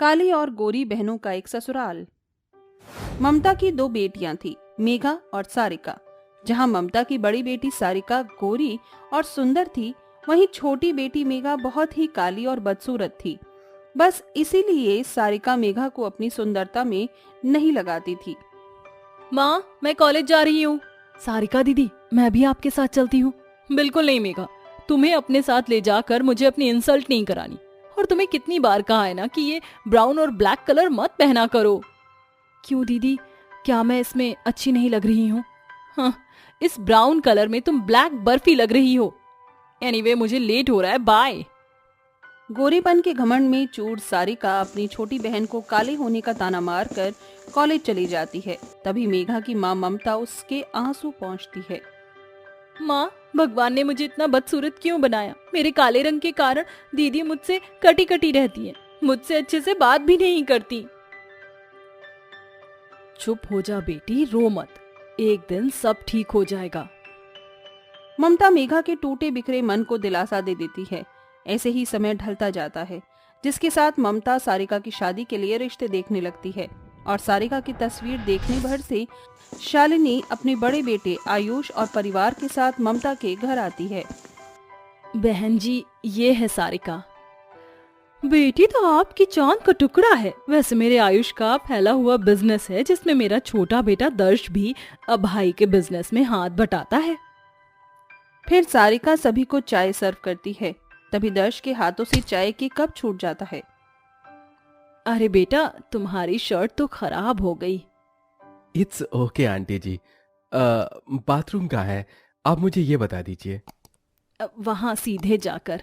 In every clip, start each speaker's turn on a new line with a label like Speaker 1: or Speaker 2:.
Speaker 1: काली और गोरी बहनों का एक ससुराल। ममता की दो बेटियां थी, मेघा और सारिका। जहां ममता की बड़ी बेटी सारिका गोरी और सुंदर थी, वहीं छोटी बेटी मेघा बहुत ही काली और बदसूरत थी। बस इसीलिए सारिका मेघा को अपनी सुंदरता में नहीं लगाती थी।
Speaker 2: माँ, मैं कॉलेज जा रही हूँ। सारिका दीदी, मैं भी आपके साथ चलती हूँ। बिल्कुल नहीं मेघा, तुम्हें अपने साथ ले जाकर मुझे अपनी इंसल्ट नहीं करानी। और तुम्हें कितनी बार कहा है ना कि ये ब्राउन और ब्लैक कलर मत पहना करो। क्यों दीदी, क्या मैं इसमें अच्छी नहीं लग रही हूँ? हाँ, इस ब्राउन कलर में तुम ब्लैक बर्फी लग रही हो। एनीवे, मुझे लेट हो रहा है, बाय।
Speaker 1: गोरीपन के घमंड में चूर सारिका अपनी छोटी बहन को काले होने का ताना मारकर कॉलेज चली जाती है। तभी मेघा की माँ ममता उसके आंसू पहुंचती है।
Speaker 2: माँ, भगवान ने मुझे इतना बदसूरत क्यों बनाया? मेरे काले रंग के कारण दीदी मुझसे कटी कटी रहती है, मुझसे अच्छे से बात भी नहीं करती। चुप हो जा बेटी, रो मत, एक दिन सब ठीक हो जाएगा।
Speaker 1: ममता मेघा के टूटे बिखरे मन को दिलासा दे देती है। ऐसे ही समय ढलता जाता है, जिसके साथ ममता सारिका की शादी के लिए रिश्ते देखने लगती है। और सारिका की तस्वीर देखने भर से शालिनी अपने बड़े बेटे आयुष और परिवार के साथ ममता के घर आती है।
Speaker 2: बहन जी, ये है सारिका। बेटी तो आपकी चांद का टुकड़ा है। वैसे मेरे आयुष का फैला हुआ बिजनेस है, जिसमें मेरा छोटा बेटा दर्श भी अब भाई के बिजनेस में हाथ बटाता है।
Speaker 1: फिर सारिका सभी को चाय सर्व करती है। तभी दर्श के हाथों से चाय की कप छूट जाता है।
Speaker 2: अरे बेटा, तुम्हारी शर्ट तो खराब हो गई।
Speaker 3: It's okay aunty ji. Bathroom कहाँ है, आप मुझे ये बता दीजिए।
Speaker 2: वहां सीधे जाकर।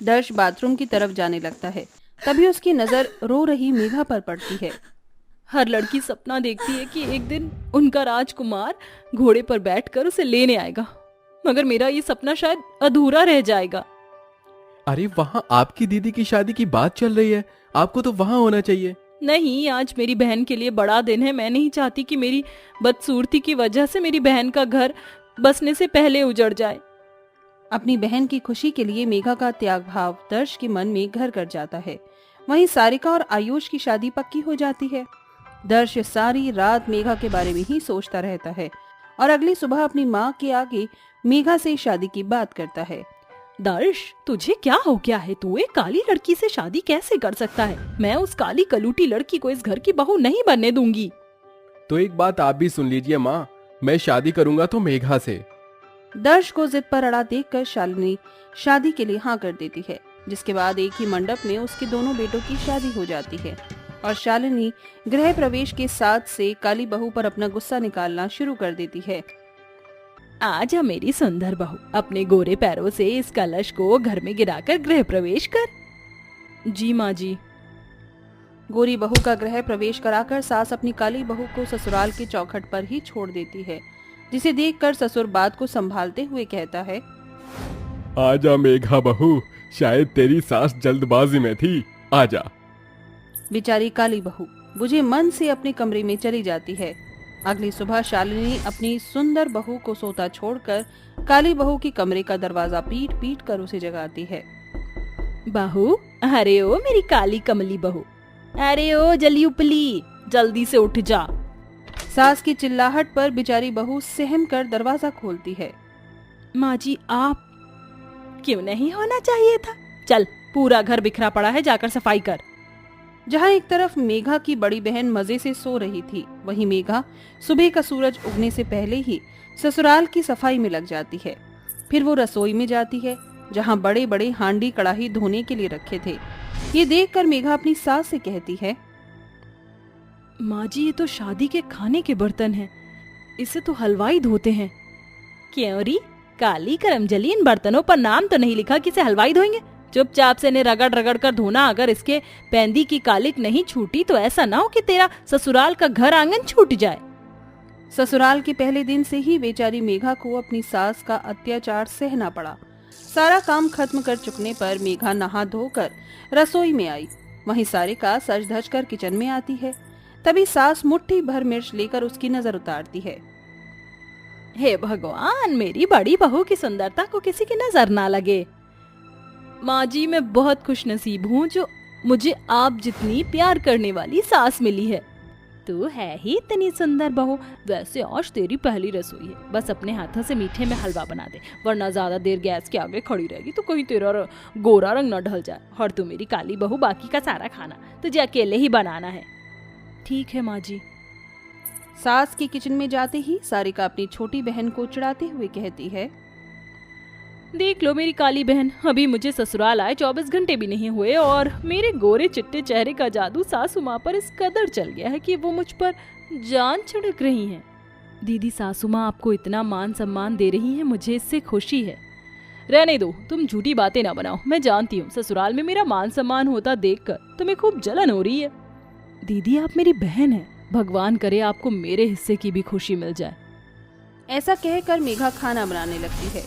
Speaker 1: दर्श बाथरूम की तरफ जाने लगता है। तभी उसकी नजर रो रही मेघा पर पड़ती है।
Speaker 2: हर लड़की सपना देखती है कि एक दिन उनका राजकुमार घोड़े पर बैठकर उसे लेने आएगा, मगर मेरा ये सपना शायद अधूरा रह जाएगा।
Speaker 3: अरे वहां आपकी दीदी की शादी की बात चल रही है, आपको तो वहां होना चाहिए।
Speaker 2: नहीं, आज मेरी बहन के लिए बड़ा दिन है। मैं नहीं चाहती कि मेरी बदसूरती की वजह से मेरी बहन का घर बसने से पहले उजड़ जाए।
Speaker 1: अपनी बहन की खुशी के लिए मेघा का त्याग भाव दर्श के मन में घर कर जाता है। वहीं सारिका और आयुष की शादी पक्की हो जाती है। दर्श सारी रात मेघा के बारे में ही सोचता रहता है और अगली सुबह अपनी माँ के आगे मेघा से शादी की बात करता है।
Speaker 2: दर्श, तुझे क्या हो गया है? तू एक काली लड़की से शादी कैसे कर सकता है? मैं उस काली कलूटी लड़की को इस घर की बहू नहीं बनने दूंगी।
Speaker 3: तो एक बात आप भी सुन लीजिए माँ, मैं शादी करूंगा तो मेघा से।
Speaker 1: दर्श को जिद पर अड़ा देखकर शालिनी शादी के लिए हाँ कर देती है, जिसके बाद एक ही मंडप में उसके दोनों बेटों की शादी हो जाती है। और शालिनी गृह प्रवेश के साथ से काली बहू पर अपना गुस्सा निकालना शुरू कर देती है।
Speaker 2: आजा मेरी सुंदर बहू, अपने गोरे पैरों से इस कलश को घर में गिराकर गृह प्रवेश कर। जी माँ जी।
Speaker 1: गोरी बहू का गृह प्रवेश कराकर सास अपनी काली बहू को ससुराल के चौखट पर ही छोड़ देती है, जिसे देखकर ससुर बात को संभालते हुए कहता है,
Speaker 3: आजा मेघा बहू, शायद तेरी सास जल्दबाजी में थी, आजा।
Speaker 1: बेचारी काली बहू बुझे मन से अपने कमरे में चली जाती है। अगली सुबह शालिनी अपनी सुंदर बहू को सोता छोड़कर काली बहू की कमरे का दरवाजा पीट पीट कर उसे जगाती है।
Speaker 2: बहू, अरे ओ मेरी काली कमली बहू, अरे ओ जली उपली, जल्दी से उठ जा।
Speaker 1: सास की चिल्लाहट पर बेचारी बहू सहम कर दरवाजा खोलती है।
Speaker 2: माँ जी, आप क्यों नहीं होना चाहिए था? चल, पूरा घर बिखरा पड़ा है, जाकर सफाई कर।
Speaker 1: जहाँ एक तरफ मेघा की बड़ी बहन मजे से सो रही थी, वहीं मेघा सुबह का सूरज उगने से पहले ही ससुराल की सफाई में लग जाती है। फिर वो रसोई में जाती है, जहाँ बड़े बड़े हांडी कढ़ाई धोने के लिए रखे थे। ये देखकर मेघा अपनी सास से कहती है,
Speaker 2: माँ जी, ये तो शादी के खाने के बर्तन हैं, इसे तो हलवाई धोते हैं। क्यों री, काली करमजली, इन बर्तनों पर नाम तो नहीं लिखा कि इसे हलवाई धोएंगे? चुपचाप से इन्हें रगड़ रगड़ कर धोना। अगर इसके पैंदी की कालिक नहीं छूटी तो ऐसा ना हो कि तेरा ससुराल का घर आंगन छूट जाए।
Speaker 1: ससुराल के पहले दिन से ही बेचारी मेघा को अपनी सास का अत्याचार सहना पड़ा। सारा काम खत्म कर चुकने पर मेघा नहा धोकर रसोई में आई। वहीं सारिका सज धज कर किचन में आती है। तभी सास मुट्ठी भर मिर्च लेकर उसकी नजर उतारती है।
Speaker 2: हे भगवान, मेरी बड़ी बहू की सुंदरता को किसी की नजर ना लगे। माँ जी, मैं बहुत खुशनसीब हूँ जो मुझे आप जितनी प्यार करने वाली सास मिली है। तू है ही इतनी सुंदर बहू। वैसे आज तेरी पहली रसोई है, बस अपने हाथों से मीठे में हलवा बना दे, वरना ज्यादा देर गैस के आगे खड़ी रहेगी तो कहीं तेरा गोरा रंग न ढल जाए। और तू मेरी काली बहू, बाकी का सारा खाना तुझे अकेले ही बनाना है। ठीक है माँ जी।
Speaker 1: सास की किचन में जाते ही सारिका अपनी छोटी बहन को चिढ़ाते हुए कहती है,
Speaker 2: देख लो मेरी काली बहन, अभी मुझे ससुराल आए 24 घंटे भी नहीं हुए और मेरे गोरे चिट्टे चेहरे का जादू सासू माँ पर इस कदर चल गया है कि वो मुझ पर जान छिड़क रही हैं। दीदी, सासू माँ आपको इतना मान सम्मान दे रही हैं, मुझे इससे खुशी है। रहने दो, तुम झूठी बातें ना बनाओ। मैं जानती हूँ ससुराल में मेरा मान सम्मान होता देखकर तुम्हें खूब जलन हो रही है। दीदी, आप मेरी बहन है, भगवान करे आपको मेरे हिस्से की भी खुशी मिल जाए।
Speaker 1: ऐसा कहकर मेघा खाना बनाने लगती है,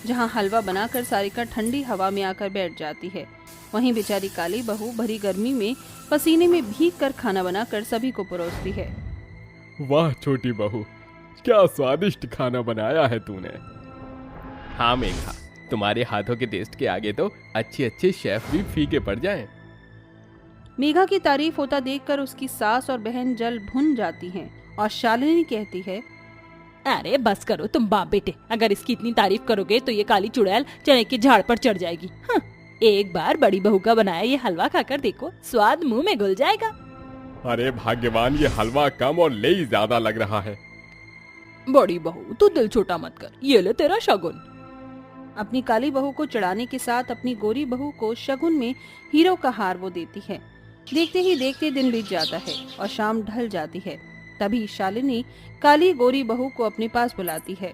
Speaker 1: जहाँ हलवा बनाकर सारिका ठंडी हवा में आकर बैठ जाती है। वहीं बेचारी काली बहू भरी गर्मी में पसीने में भीग कर खाना बनाकर सभी को परोसती है।
Speaker 3: वाह छोटी बहू, क्या स्वादिष्ट खाना बनाया है तूने। हाँ मेघा, तुम्हारे हाथों के टेस्ट के आगे तो अच्छे अच्छे शेफ भी फीके पड़ जाएं।
Speaker 1: मेघा की तारीफ होता देखकर उसकी सास और बहन जल भुन जाती हैं और शालिनी कहती है,
Speaker 2: अरे बस करो तुम बाप बेटे, अगर इसकी इतनी तारीफ करोगे तो ये काली चुड़ैल चने के झाड़ पर चढ़ जाएगी। हाँ, एक बार बड़ी बहू का बनाया ये हलवा खाकर देखो, स्वाद मुंह में घुल जाएगा।
Speaker 3: अरे भाग्यवान, ये हलवा कम और ले ज्यादा लग रहा है।
Speaker 2: बड़ी बहू तू दिल छोटा मत कर, ये ले तेरा शगुन।
Speaker 1: अपनी काली बहू को चढ़ाने के साथ अपनी गोरी बहू को शगुन में हीरो का हार वो देती है। देखते ही देखते दिन बीत जाता है और शाम ढल जाती है। तभी शालिनी काली गोरी बहू को अपने पास बुलाती है।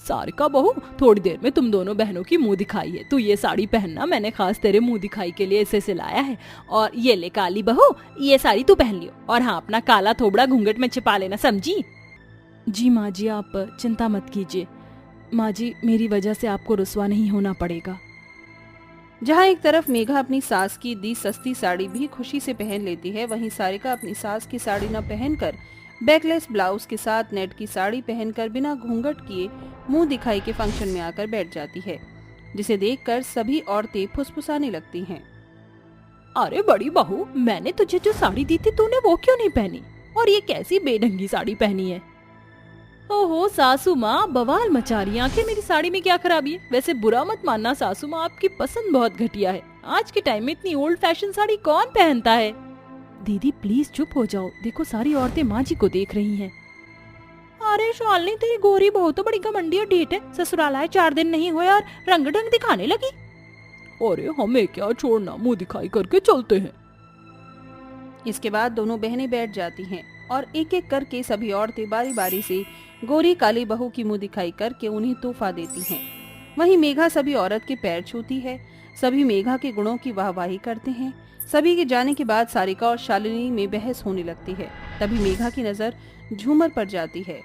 Speaker 2: सारिका बहू, थोड़ी देर में तुम दोनों बहनों की मुंह दिखाई है। तू ये साड़ी पहनना, मैंने खास तेरे मुंह दिखाई के लिए इसे सिलाया है। और ये ले काली बहू, ये साड़ी तू पहन लियो, और हाँ अपना काला थोबड़ा घूंघट में छिपा लेना, समझी? जी माँ जी, आप चिंता मत कीजिए। माँ जी, मेरी वजह से आपको रुसवा नहीं होना पड़ेगा।
Speaker 1: जहाँ एक तरफ मेघा अपनी सास की दी सस्ती साड़ी भी खुशी से पहन लेती है, वहीं सारिका अपनी सास की साड़ी न पहनकर बैकलेस ब्लाउज के साथ नेट की साड़ी पहनकर बिना घूंघट किए मुंह दिखाई के फंक्शन में आकर बैठ जाती है, जिसे देखकर सभी औरतें फुसफुसाने लगती हैं।
Speaker 2: अरे बड़ी बहू, मैंने तुझे जो साड़ी दी थी तूने वो क्यों नहीं पहनी? और ये कैसी बेढंगी साड़ी पहनी है? ओहो सासू माँ, बवाल मचा रही। आखिर मेरी साड़ी में क्या खराबी है? वैसे बुरा मत मानना सासू माँ, आपकी पसंद बहुत घटिया है। आज के टाइम में इतनी ओल्ड फैशन साड़ी कौन पहनता है? दीदी प्लीज चुप हो जाओ, देखो सारी औरतें माँ जी को देख रही हैं। अरे शालिनी, तेरी गोरी बहू तो बड़ी घमंडी और ढीठ है। ससुराल आए 4 दिन नहीं हुए और रंग ढंग दिखाने लगी। अरे हमें क्या छोड़ना, मुंह दिखाई करके चलते हैं।
Speaker 1: इसके बाद दोनों बहनें बैठ जाती हैं और एक एक करके सभी औरतें बारी बारी से गोरी काली बहू की मुंह दिखाई करके उन्हें तोहफा देती हैं। वहीं मेघा सभी औरत के पैर छूती है। सभी मेघा के गुणों की वाहवाही करते हैं। सभी के जाने के बाद सारिका और शालिनी में बहस होने लगती है। तभी मेघा की नजर झूमर पर जाती है।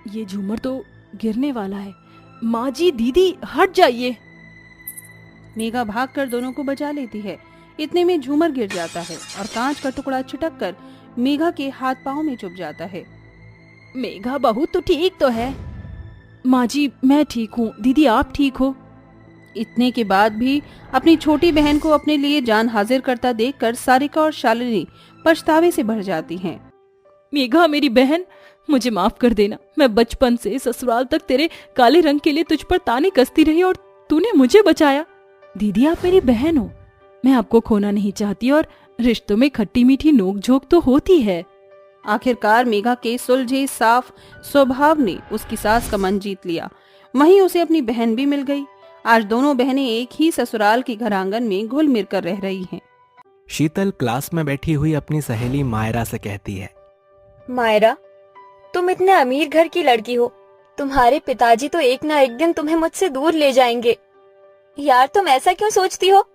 Speaker 2: ये झूमर तो गिरने वाला है। माँ जी, दीदी हट जाइए।
Speaker 1: मेघा भागकर दोनों को बचा लेती है। इतने में झूमर गिर जाता है और कांच का टुकड़ा छिटक कर मेघा के हाथ पांव में चुभ जाता है।
Speaker 2: मेघा बहू तू ठीक तो है? माँ जी मैं ठीक हूँ। दीदी आप ठीक हो?
Speaker 1: इतने के बाद भी अपनी छोटी बहन को अपने लिए जान हाजिर करता देखकर सारिका और शालिनी पछतावे से भर जाती हैं।
Speaker 2: मेघा मेरी बहन, मुझे माफ कर देना। मैं बचपन से ससुराल तक तेरे काले रंग के लिए तुझ पर ताने कसती रही और तूने मुझे बचाया। दीदी आप मेरी बहन हो, मैं आपको खोना नहीं चाहती और रिश्तों में खट्टी मीठी नोक-झोंक तो होती है।
Speaker 1: आखिरकार मेघा के सुलझे साफ स्वभाव ने उसकी सास का मन जीत लिया। वहीं उसे अपनी बहन भी मिल गई। आज दोनों बहनें एक ही ससुराल के घर आंगन में घुल मिल कर रह रही हैं।
Speaker 4: शीतल क्लास में बैठी हुई अपनी सहेली मायरा से कहती है,
Speaker 5: मायरा, तुम इतने अमीर घर की लड़की हो, तुम्हारे पिताजी तो एक ना एक दिन तुम्हें मुझसे दूर ले जाएंगे। यार तुम ऐसा क्यों सोचती हो?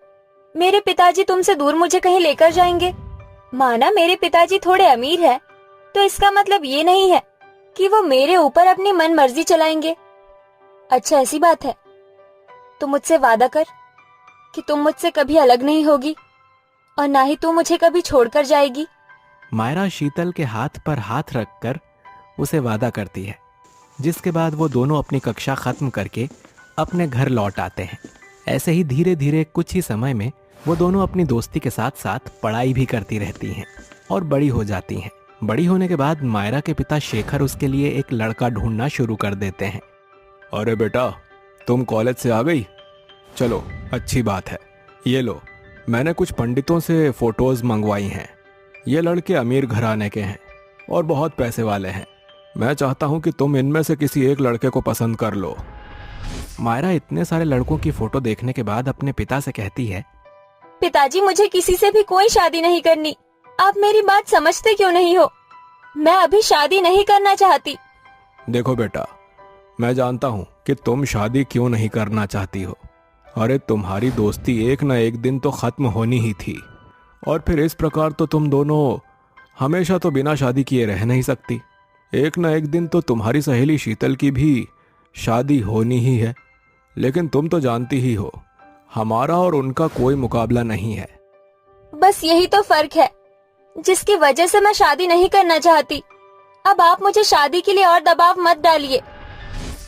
Speaker 5: मेरे पिताजी तुमसे दूर मुझे कहीं लेकर जाएंगे? माना मेरे पिताजी थोड़े अमीर हैं, तो इसका मतलब ये नहीं है कि वो मेरे ऊपर अपनी मन मर्जी चलाएंगे। अच्छा ऐसी बात है तो मुझसे वादा कर कि तुम मुझसे कभी अलग नहीं होगी और ना ही तू मुझे कभी छोड़कर जाएगी।
Speaker 4: मायरा शीतल के हाथ पर हाथ रखकर उसे वादा करती है, जिसके बाद वो दोनों अपनी कक्षा खत्म करके अपने घर लौट आते हैं। ऐसे ही धीरे धीरे कुछ ही समय में वो दोनों अपनी दोस्ती के साथ साथ पढ़ाई भी करती रहती हैं और बड़ी हो जाती हैं। बड़ी होने के बाद मायरा के पिता शेखर उसके लिए एक लड़का ढूंढना शुरू कर देते हैं।
Speaker 6: अरे बेटा, तुम कॉलेज से आ गई? चलो, अच्छी बात है। ये लो, मैंने कुछ पंडितों से फोटोज मंगवाई हैं। ये लड़के अमीर घराने के हैं और बहुत पैसे वाले हैं। मैं चाहता हूँ कि तुम इनमें से किसी एक लड़के को पसंद कर लो।
Speaker 4: मायरा इतने सारे लड़कों की फोटो देखने के बाद अपने पिता से कहती है,
Speaker 5: पिताजी, मुझे किसी से भी कोई शादी नहीं करनी। आप मेरी बात समझते क्यों नहीं हो? मैं अभी शादी नहीं करना चाहती।
Speaker 6: देखो बेटा, मैं जानता हूँ कि तुम शादी क्यों नहीं करना चाहती हो। अरे तुम्हारी दोस्ती एक न एक दिन तो खत्म होनी ही थी, और फिर इस प्रकार तो तुम दोनों हमेशा तो बिना शादी किए रह नहीं सकती। एक न एक दिन तो तुम्हारी सहेली शीतल की भी शादी होनी ही है। लेकिन तुम तो जानती ही हो, हमारा और उनका कोई मुकाबला नहीं है।
Speaker 5: बस यही तो फर्क है जिसकी वजह से मैं शादी नहीं करना चाहती। अब आप मुझे शादी के लिए और दबाव मत डालिए।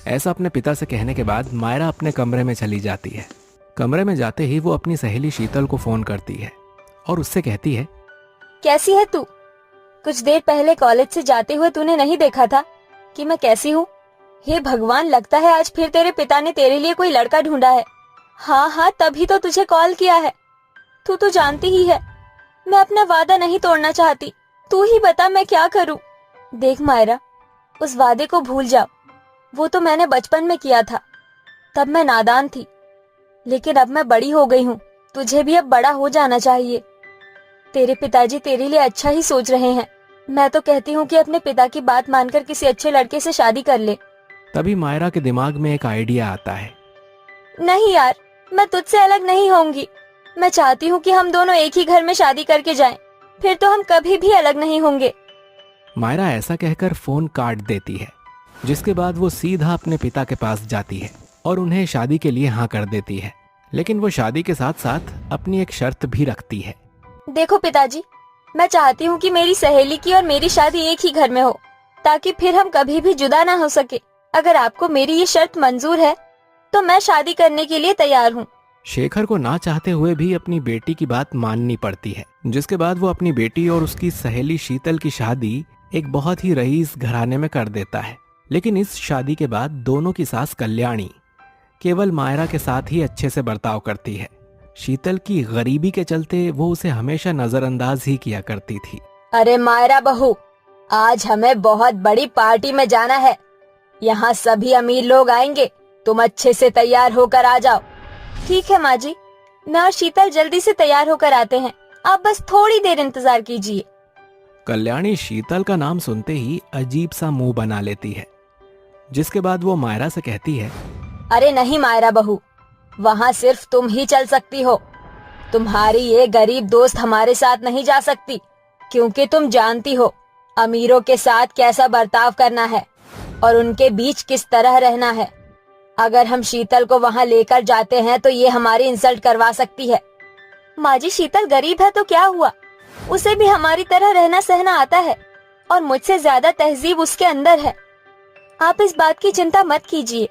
Speaker 4: ऐसा अपने पिता से कहने के बाद मायरा अपने कमरे में चली जाती है। कमरे में जाते ही वो अपनी सहेली शीतल को फोन करती है और उससे कहती है,
Speaker 5: कैसी है तू? कुछ देर पहले कॉलेज से जाते हुए तूने नहीं देखा था कि मैं कैसी हूँ? हे भगवान, लगता है आज फिर तेरे पिता ने तेरे लिए कोई लड़का ढूंढा है। हाँ, तभी तो तुझे कॉल किया है। तू तो जानती ही है मैं अपना वादा नहीं तोड़ना चाहती। तू ही बता मैं क्या करूँ? देख मायरा, उस वादे को भूल जाओ। वो तो मैंने बचपन में किया था, तब मैं नादान थी। लेकिन अब मैं बड़ी हो गई हूँ, तुझे भी अब बड़ा हो जाना चाहिए। तेरे पिताजी तेरे लिए अच्छा ही सोच रहे हैं। मैं तो कहती हूँ कि अपने पिता की बात मानकर किसी अच्छे लड़के से शादी कर ले।
Speaker 4: तभी मायरा के दिमाग में एक आइडिया आता है।
Speaker 5: नहीं यार, मैं तुझसे अलग नहीं होंगी। मैं चाहती हूँ कि हम दोनों एक ही घर में शादी करके जाएं। फिर तो हम कभी भी अलग नहीं होंगे।
Speaker 4: मायरा ऐसा कहकर फोन काट देती है, जिसके बाद वो सीधा अपने पिता के पास जाती है और उन्हें शादी के लिए हाँ कर देती है। लेकिन वो शादी के साथ साथ अपनी एक शर्त भी रखती है।
Speaker 5: देखो पिताजी, मैं चाहती हूँ कि मेरी सहेली की और मेरी शादी एक ही घर में हो, ताकि फिर हम कभी भी जुदा ना हो सके। अगर आपको मेरी ये शर्त मंजूर है तो मैं शादी करने के लिए तैयार हूँ।
Speaker 4: शेखर को ना चाहते हुए भी अपनी बेटी की बात माननी पड़ती है, जिसके बाद वो अपनी बेटी और उसकी सहेली शीतल की शादी एक बहुत ही रईस घराने में कर देता है। लेकिन इस शादी के बाद दोनों की सास कल्याणी केवल मायरा के साथ ही अच्छे से बर्ताव करती है। शीतल की गरीबी के चलते वो उसे हमेशा नजरअंदाज ही किया करती थी।
Speaker 5: अरे मायरा बहू, आज हमें बहुत बड़ी पार्टी में जाना है। यहाँ सभी अमीर लोग आएंगे, तुम अच्छे से तैयार होकर आ जाओ। ठीक है माँ जी, मैं और शीतल जल्दी से तैयार होकर आते हैं। आप बस थोड़ी देर इंतजार कीजिए।
Speaker 4: कल्याणी शीतल का नाम सुनते ही अजीब सा मुंह बना लेती है, जिसके बाद वो मायरा से कहती है,
Speaker 5: अरे नहीं मायरा बहू, वहाँ सिर्फ तुम ही चल सकती हो। तुम्हारी ये गरीब दोस्त हमारे साथ नहीं जा सकती, क्योंकि तुम जानती हो अमीरों के साथ कैसा बर्ताव करना है और उनके बीच किस तरह रहना है। अगर हम शीतल को वहाँ लेकर जाते हैं तो ये हमारी इंसल्ट करवा सकती है। माँ जी, शीतल गरीब है तो क्या हुआ, उसे भी हमारी तरह रहना सहना आता है और मुझसे ज्यादा तहजीब उसके अंदर है। आप इस बात की चिंता मत कीजिए।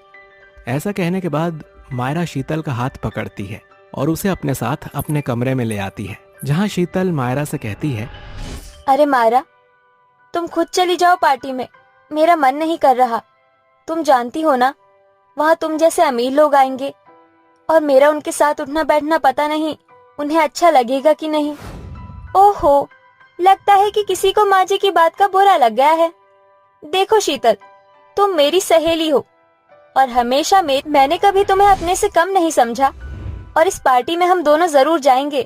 Speaker 4: ऐसा कहने के बाद मायरा शीतल का हाथ पकड़ती है और उसे अपने साथ अपने कमरे में ले आती है, जहाँ शीतल मायरा से कहती है,
Speaker 5: अरे मायरा, तुम खुद चली जाओ पार्टी में, मेरा मन नहीं कर रहा। तुम जानती हो ना, वहाँ तुम जैसे अमीर लोग आएंगे और मेरा उनके साथ उठना बैठना पता नहीं उन्हें अच्छा लगेगा कि नहीं। ओहो, लगता है कि किसी को माँ जी की बात का बुरा लग गया है। देखो शीतल, तुम मेरी सहेली हो और हमेशा मैंने कभी तुम्हें अपने से कम नहीं समझा, और इस पार्टी में हम दोनों जरूर जाएंगे।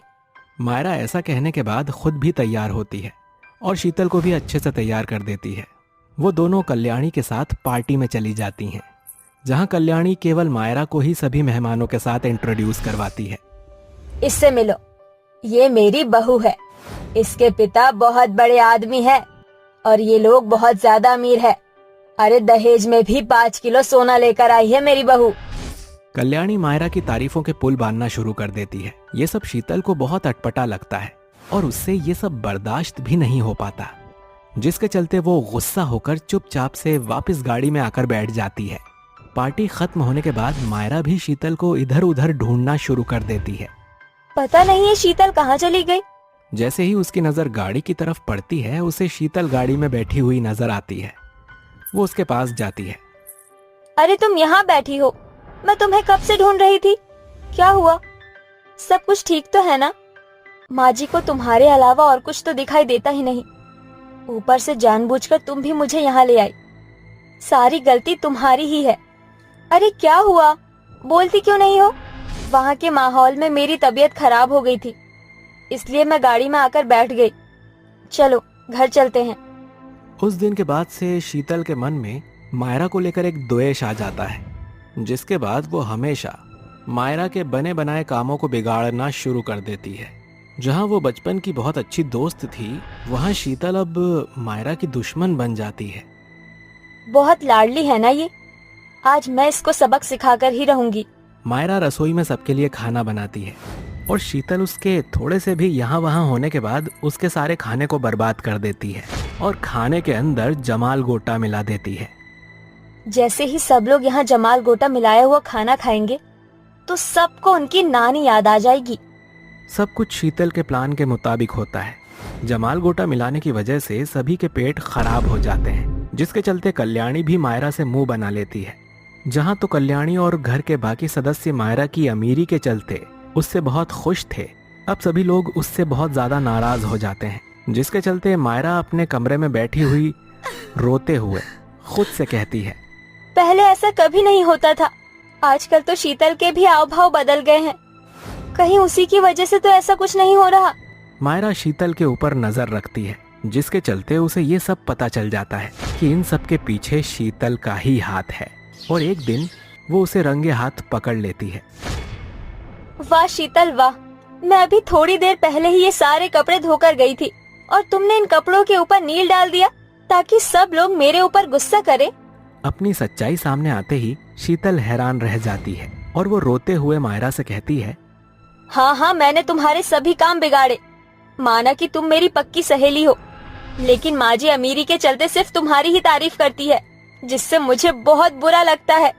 Speaker 4: मायरा ऐसा कहने के बाद खुद भी तैयार होती है और शीतल को भी अच्छे से तैयार कर देती है। वो दोनों कल्याणी के साथ पार्टी में चली जाती हैं, जहां कल्याणी केवल मायरा को ही सभी मेहमानों के साथ इंट्रोड्यूस करवाती है।
Speaker 5: इससे मिलो, ये मेरी बहू है। इसके पिता बहुत बड़े आदमी है और ये लोग बहुत ज्यादा अमीर है। अरे दहेज में भी 5 किलो सोना लेकर आई है मेरी बहू।
Speaker 4: कल्याणी मायरा की तारीफों के पुल बांधना शुरू कर देती है। ये सब शीतल को बहुत अटपटा लगता है और उससे ये सब बर्दाश्त भी नहीं हो पाता, जिसके चलते वो गुस्सा होकर चुपचाप से वापस गाड़ी में आकर बैठ जाती है। पार्टी खत्म होने के बाद मायरा भी शीतल को इधर उधर ढूंढना शुरू कर देती है।
Speaker 5: पता नहीं ये शीतल कहाँ चली गई।
Speaker 4: जैसे ही उसकी नजर गाड़ी की तरफ पड़ती है, उसे शीतल गाड़ी में बैठी हुई नजर आती है। वो उसके पास जाती है।
Speaker 5: अरे तुम यहाँ बैठी हो, मैं तुम्हें कब से ढूंढ रही थी। क्या हुआ, सब कुछ ठीक तो है ना? माँ जी को तुम्हारे अलावा और कुछ तो दिखाई देता ही नहीं। ऊपर से जानबूझकर तुम भी मुझे यहाँ ले आई। सारी गलती तुम्हारी ही है। अरे क्या हुआ, बोलती क्यों नहीं हो? वहाँ के माहौल में मेरी तबीयत खराब हो गई थी, इसलिए मैं गाड़ी में आकर बैठ गई। चलो घर चलते हैं।
Speaker 4: उस दिन के बाद से शीतल के मन में मायरा को लेकर एक द्वेष आ जाता है, जिसके बाद वो हमेशा मायरा के बने बनाए कामों को बिगाड़ना शुरू कर देती है। जहां वो बचपन की बहुत अच्छी दोस्त थी, वहां शीतल अब मायरा की दुश्मन बन जाती है।
Speaker 5: बहुत लाडली है ना ये, आज मैं इसको सबक सिखाकर ही रहूंगी।
Speaker 4: मायरा रसोई में सबके लिए खाना बनाती है और शीतल उसके थोड़े से भी यहाँ वहाँ होने के बाद उसके सारे खाने को बर्बाद कर देती है और खाने के अंदर जमाल गोटा मिला देती है।
Speaker 5: जैसे ही सब लोग यहाँ जमाल गोटा मिलाया हुआ खाना खाएंगे तो सबको उनकी नानी याद आ जाएगी।
Speaker 4: सब कुछ शीतल के प्लान के मुताबिक होता है। जमाल गोटा मिलाने की वजह से सभी के पेट खराब हो जाते हैं, जिसके चलते कल्याणी भी मायरा से मुंह बना लेती है। जहां तो कल्याणी और घर के बाकी सदस्य मायरा की अमीरी के चलते उससे बहुत खुश थे, अब सभी लोग उससे बहुत ज्यादा नाराज हो जाते हैं, जिसके चलते मायरा अपने कमरे में बैठी हुई रोते हुए खुद से कहती है,
Speaker 5: पहले ऐसा कभी नहीं होता था। आजकल तो शीतल के भी हाव भाव बदल गए हैं। कहीं उसी की वजह से तो ऐसा कुछ नहीं हो रहा।
Speaker 4: मायरा शीतल के ऊपर नजर रखती है, जिसके चलते उसे ये सब पता चल जाता है कि इन सब के पीछे शीतल का ही हाथ है। और एक दिन वो उसे रंगे हाथ पकड़ लेती है।
Speaker 5: वाह शीतल वाह, मैं अभी थोड़ी देर पहले ही ये सारे कपड़े धोकर गई थी और तुमने इन कपड़ों के ऊपर नील डाल दिया ताकि सब लोग मेरे ऊपर गुस्सा करें।
Speaker 4: अपनी सच्चाई सामने आते ही शीतल हैरान रह जाती है और वो रोते हुए मायरा से कहती है,
Speaker 5: हाँ, मैंने तुम्हारे सभी काम बिगाड़े। माना कि तुम मेरी पक्की सहेली हो, लेकिन माँ जी अमीरी के चलते सिर्फ तुम्हारी ही तारीफ करती है, जिससे मुझे बहुत बुरा लगता है।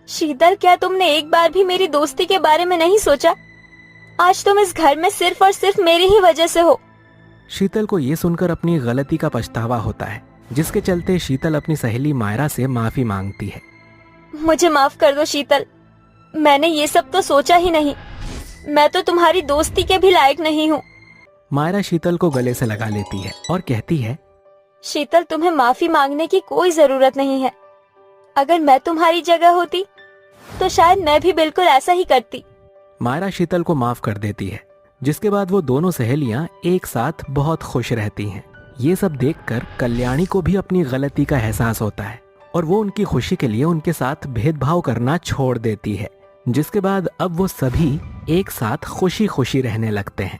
Speaker 5: शीतल, क्या तुमने एक बार भी मेरी दोस्ती के बारे में नहीं सोचा? आज तुम इस घर में सिर्फ और सिर्फ मेरी ही वजह से हो।
Speaker 4: शीतल को ये सुनकर अपनी गलती का पछतावा होता है, जिसके चलते शीतल अपनी सहेली मायरा से माफी मांगती है।
Speaker 5: मुझे माफ कर दो शीतल, मैंने ये सब तो सोचा ही नहीं। मैं तो तुम्हारी दोस्ती के भी लायक नहीं हूँ।
Speaker 4: मायरा शीतल को गले से लगा लेती है और कहती है,
Speaker 5: शीतल, तुम्हें माफी मांगने की कोई जरूरत नहीं है। अगर मैं तुम्हारी जगह होती तो शायद मैं भी बिल्कुल ऐसा ही करती।
Speaker 4: मायरा शीतल को माफ कर देती है, जिसके बाद वो दोनों सहेलियां एक साथ बहुत खुश रहती हैं। ये सब देखकर कल्याणी को भी अपनी गलती का एहसास होता है और वो उनकी खुशी के लिए उनके साथ भेदभाव करना छोड़ देती है, जिसके बाद अब वो सभी एक साथ खुशी खुशी रहने लगते हैं।